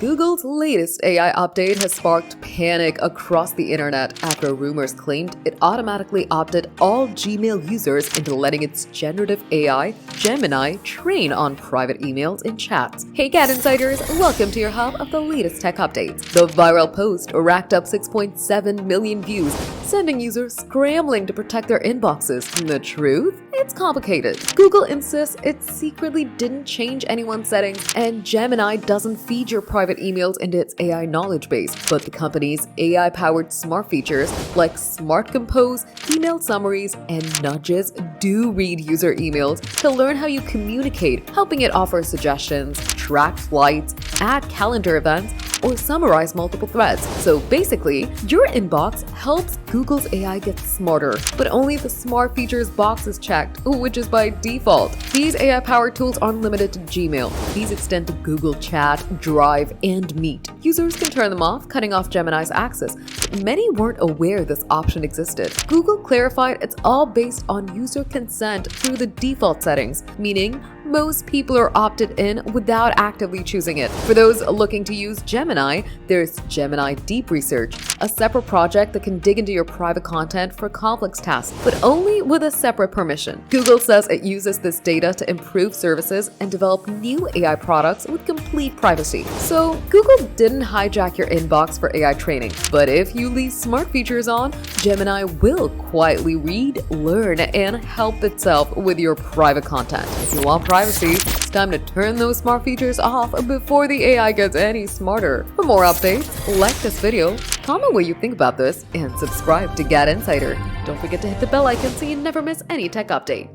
Google's latest AI update has sparked panic across the internet after rumors claimed it automatically opted all Gmail users into letting its generative AI, Gemini, train on private emails and chats. Hey GadInsiders, welcome to your hub of the latest tech updates. The viral post racked up 6.7 million views, sending users scrambling to protect their inboxes. The truth? It's complicated. Google insists it secretly didn't change anyone's settings, and Gemini doesn't feed your private emails into its AI knowledge base, but the company's AI-powered smart features like Smart Compose, email summaries, and nudges do read user emails to learn how you communicate, helping it offer suggestions, track flights, add calendar events, or summarize multiple threads. So basically, your inbox helps Google's AI get smarter, but only if the smart features box is checked, which is by default. These AI-powered tools aren't limited to Gmail. These extend to Google Chat, Drive, and Meet. Users can turn them off, cutting off Gemini's access. But many weren't aware this option existed. Google clarified it's all based on user consent through the default settings, meaning most people are opted in without actively choosing it. For those looking to use Gemini, there's Gemini Deep Research, a separate project that can dig into your private content for complex tasks, but only with a separate permission. Google says it uses this data to improve services and develop new AI products with complete privacy. So Google didn't hijack your inbox for AI training, but if you leave smart features on, Gemini will quietly read, learn, and help itself with your private content. If you want privacy, it's time to turn those smart features off before the AI gets any smarter. For more updates, like this video, comment what you think about this, and subscribe to GadInsider. Don't forget to hit the bell icon so you never miss any tech update.